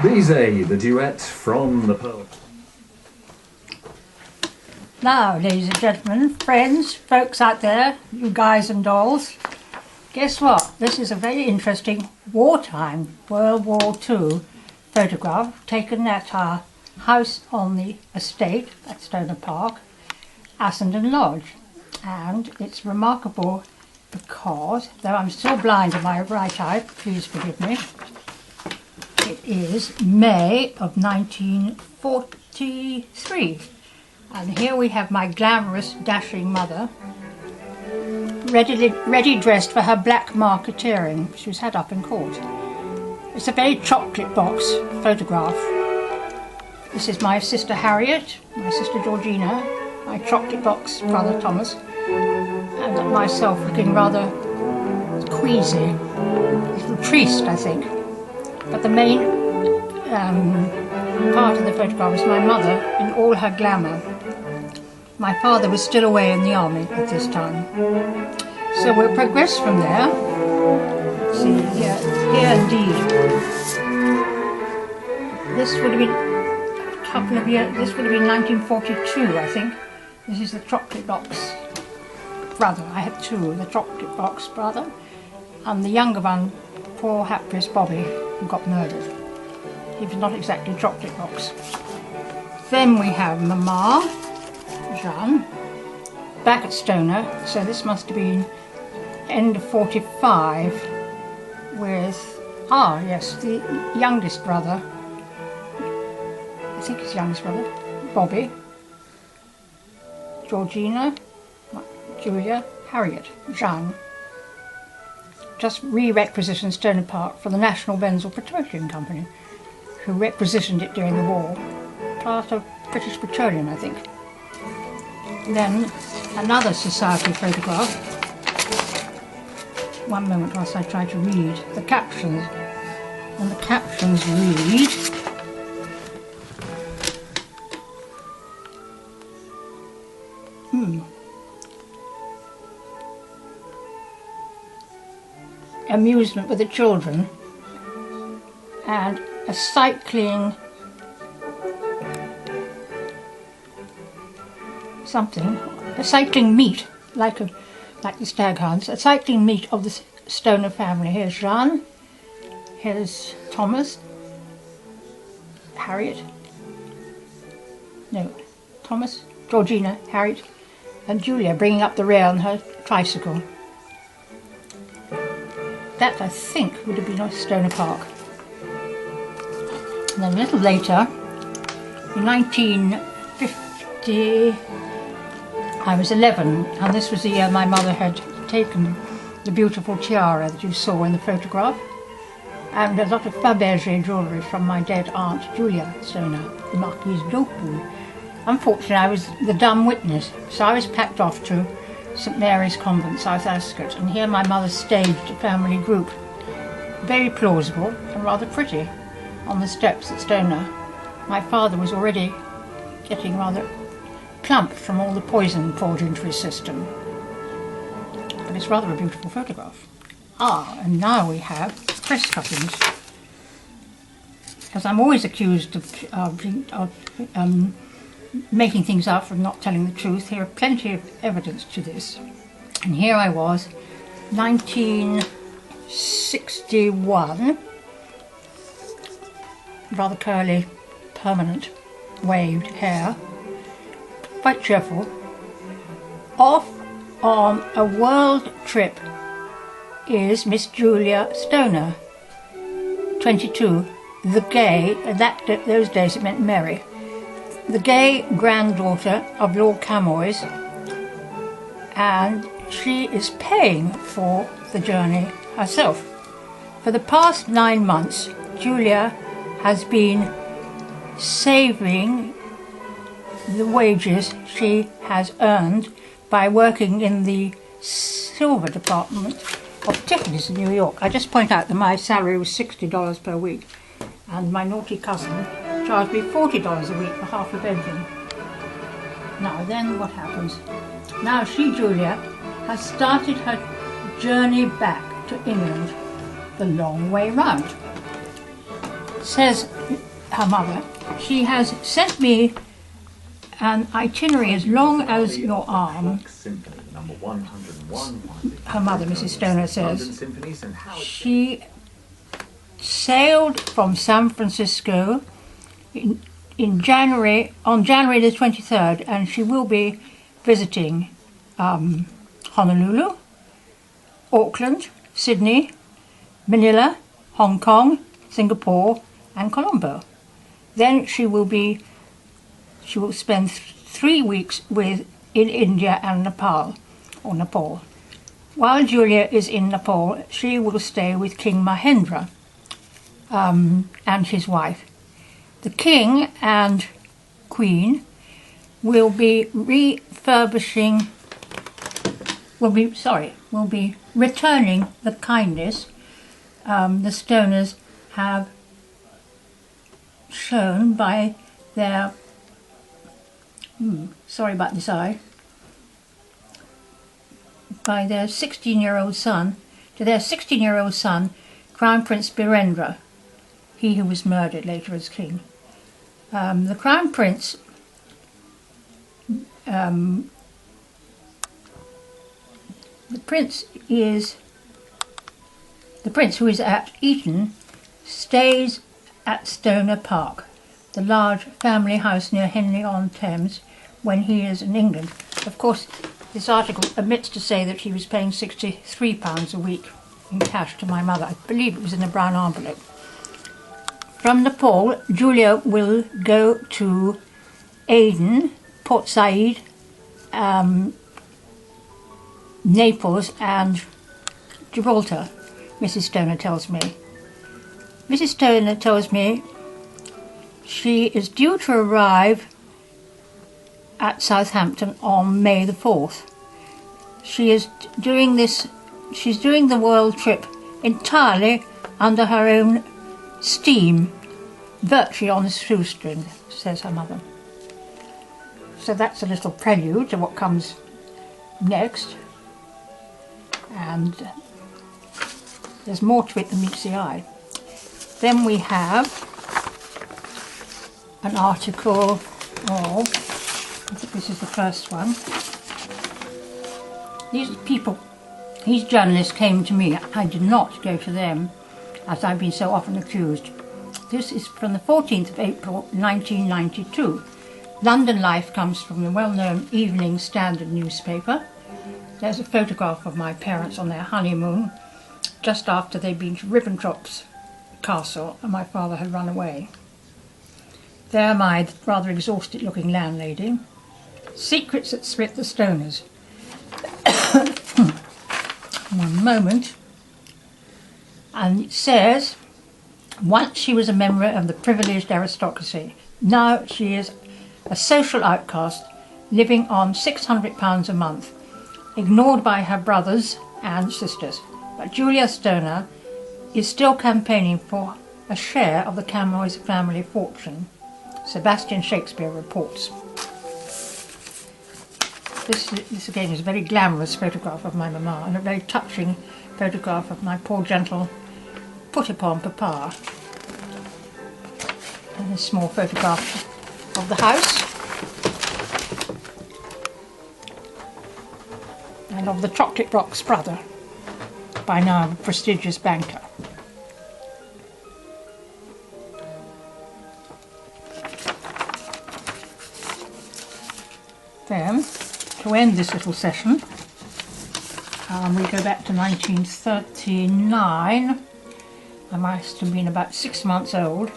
Bizet, the duet from the poet. Now, ladies and gentlemen, friends, folks out there, you guys and dolls, guess what? This is a very interesting wartime World War II photograph taken at our house on the estate at Stonor Park, Assendon Lodge. And it's remarkable because, though I'm still blind in my right eye, please forgive me, it is May of 1943. And here we have my glamorous, dashing mother, ready dressed for her black marketeering. She was had up in court. It's a very chocolate box photograph. This is my sister Harriet, my sister Georgina, my chocolate box brother Thomas, and myself looking rather queasy, a little triste, I think. But the main part of the photograph is my mother in all her glamour. My father was still away in the army at this time. So we'll progress from there. Let's see, here indeed. This would have been a couple of years, this would have been 1942, I think. This is the chocolate box brother. I had two, the chocolate box brother, and the younger one, poor hapless Bobby, who got murdered. He was not exactly chocolate box. Then we have Mama, Jeanne, back at Stonor, so this must have been end of 45, with, yes, the youngest brother, I think his youngest brother, Bobby, Georgina, Julia, Harriet, Jeanne. Just re-requisitioned Stonor Park for the National Benzoyl Petroleum Company, who requisitioned it during the war. Part of British Petroleum, I think. Then another society photograph. One moment whilst I try to read the captions. And the captions read, amusement with the children, and a cycling meet, like the stag hounds, a cycling meet of the Stonor family. Here's Jeanne, here's Thomas, Harriet, no, Thomas, Georgina, Harriet, and Julia bringing up the rear on her tricycle. That, I think, would have been at Stonor Park. And then a little later, in 1950, I was 11, and this was the year my mother had taken the beautiful tiara that you saw in the photograph, and a lot of Fabergé jewellery from my dead aunt Julia Stonor, the Marquise d'Aupou. Unfortunately, I was the dumb witness, so I was packed off to St Mary's Convent, South Ascot, and here my mother staged a family group, very plausible and rather pretty, on the steps at Stonor. My father was already getting rather plump from all the poison poured into his system. But it's rather a beautiful photograph. And now we have press cuttings. Because I'm always accused of making things up and not telling the truth. Here are plenty of evidence to this. And here I was, 1961, rather curly, permanent, waved hair, quite cheerful, off on a world trip is Miss Julia Stonor, 22, the gay, those days it meant merry, the gay granddaughter of Lord Camoys, and she is paying for the journey herself. For the past 9 months, Julia has been saving the wages she has earned by working in the silver department of Tiffany's in New York. I just point out that my salary was $60 per week, and my naughty cousin charged me $40 a week for half of everything. Now then, what happens? Now she, Julia, has started her journey back to England the long way round. Says her mother, she has sent me an itinerary as long as your arm. Her mother, Mrs. Stonor, says she sailed from San Francisco on January the 23rd, and she will be visiting Honolulu, Auckland, Sydney, Manila, Hong Kong, Singapore and Colombo. Then she will spend 3 weeks in India and Nepal. While Julia is in Nepal, she will stay with King Mahendra and his wife. The king and queen will be returning the kindness the Stonors have shown by their sorry about this eye, by their 16-year-old son, to their 16-year-old son, Crown Prince Birendra, he who was murdered later as king. The Crown Prince the prince who is at Eton stays at Stonor Park, the large family house near Henley-on-Thames, when he is in England. Of course, this article omits to say that he was paying £63 a week in cash to my mother. I believe it was in a brown envelope. From Nepal, Julia will go to Aden, Port Said, Naples and Gibraltar, Mrs. Stonor tells me. Mrs. Stonor tells me she is due to arrive at Southampton on May the 4th. She's doing the world trip entirely under her own steam, virtually on a shoestring, says her mother. So that's a little prelude to what comes next. And there's more to it than meets the eye. Then we have an article of, I think this is the first one. These journalists came to me. I did not go to them, as I've been so often accused. This is from the 14th of April 1992. London Life comes from the well-known Evening Standard newspaper. There's a photograph of my parents on their honeymoon, just after they'd been to Ribbentrop's castle and my father had run away. There my rather exhausted-looking landlady. Secrets that split the Stonors. One moment. And it says, once she was a member of the privileged aristocracy. Now she is a social outcast living on £600 a month, ignored by her brothers and sisters. But Julia Stonor is still campaigning for a share of the Camoys family fortune, Sebastian Shakespeare reports. This again is a very glamorous photograph of my mamma and a very touching photograph of my poor gentle put-upon papa. And a small photograph of the house and of the chocolate box brother, by now a prestigious banker. Then, to end this little session, we go back to 1939. I must have been about 6 months old.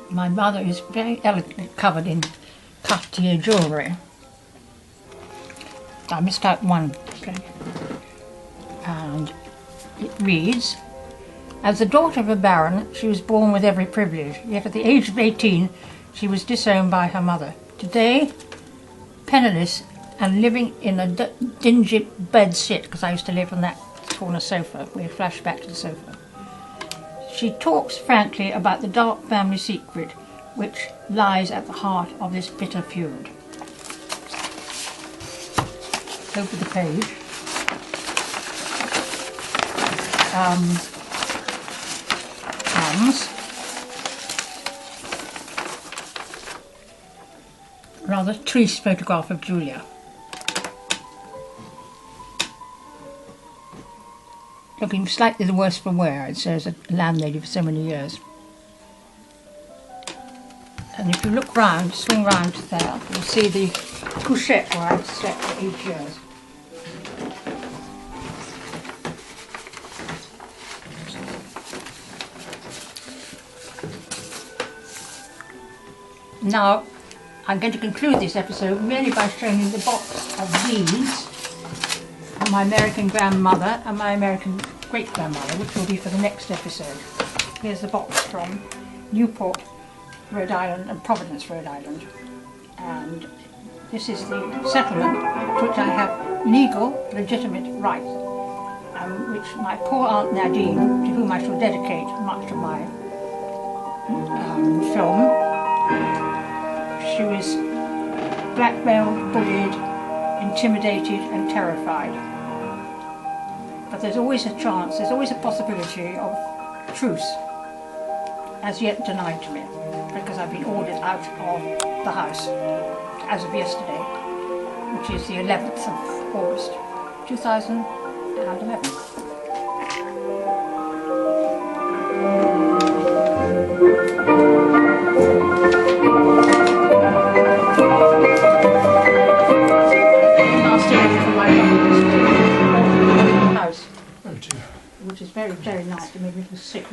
My mother is very elegantly covered in Cartier jewellery. I missed out one, okay. And it reads, as the daughter of a baron, she was born with every privilege, yet at the age of 18 she was disowned by her mother. Today, penniless and living in a dingy bed sit, because I used to live on that corner sofa. We flash back to the sofa. She talks frankly about the dark family secret which lies at the heart of this bitter feud. Over the page. hands. Rather triste photograph of Julia. Looking slightly the worse for wear, it says a landlady for so many years. And if you look round, swing round to there, you'll see the couchette where I've slept for 8 years. Now, I'm going to conclude this episode merely by showing you the box of beads from my American grandmother and my American great-grandmother, which will be for the next episode. Here's the box from Newport, Rhode Island and Providence, Rhode Island. And this is the settlement to which I have legal, legitimate right, which my poor Aunt Nadine, to whom I shall dedicate much of my film. She was blackmailed, bullied, intimidated and terrified. But there's always a chance, there's always a possibility of truce, as yet denied to me, because I've been ordered out of the house as of yesterday, which is the 11th of August 2011. Which is very, very nice. It made me feel sick.